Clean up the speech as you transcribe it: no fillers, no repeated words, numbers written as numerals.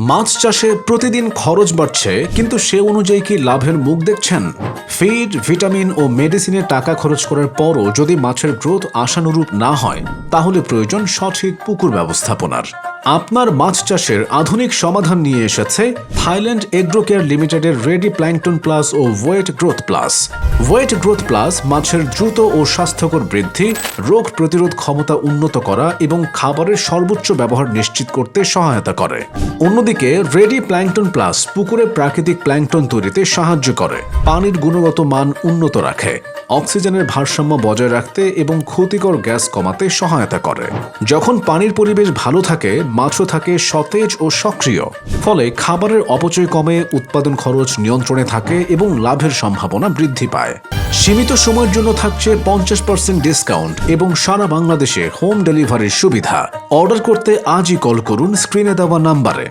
মাছ চাষে প্রতিদিন খরচ বাড়ছে, কিন্তু সে অনুযায়ী কি লাভের মুখ দেখছেন? ফিড, ভিটামিন ও মেডিসিনে টাকা খরচ করার পরও যদি মাছের গ্রোথ আশানুরূপ না হয়, তাহলে প্রয়োজন সঠিক পুকুর ব্যবস্থাপনার। আপনার মাছ চাষের আধুনিক সমাধান নিয়ে এসেছে থাইল্যান্ড এগ্রো কেয়ার লিমিটেডের রেডি প্ল্যাঙ্কটন প্লাস ও weight growth plus. Weight growth plus মাছের দ্রুত ও স্বাস্থ্যকর বৃদ্ধি, রোগ প্রতিরোধ ক্ষমতা উন্নত করা এবং খাবারের সর্বোচ্চ ব্যবহার নিশ্চিত করতে সহায়তা করে। অন্যদিকে রেডি প্ল্যাঙ্কটন প্লাস পুকুরে প্রাকৃতিক প্ল্যাঙ্কটন তৈরিতে সাহায্য করে, পানির গুণগত মান উন্নত রাখে, অক্সিজেনের ভারসাম্য বজায় রাখতে এবং ক্ষতিকর গ্যাস কমাতে সহায়তা করে। যখন পানির পরিবেশ ভালো থাকে, মাছও থাকে সতেজ ও সক্রিয়, ফলে খাবারের অপচয় কমে, উৎপাদন খরচ নিয়ন্ত্রণে থাকে এবং লাভের সম্ভাবনা বৃদ্ধি পায়। সীমিত সময়ের জন্য থাকছে 50% ডিসকাউন্ট এবং সারা বাংলাদেশে হোম ডেলিভারির সুবিধা। অর্ডার করতে আজই কল করুন স্ক্রিনে দেওয়া নাম্বারে।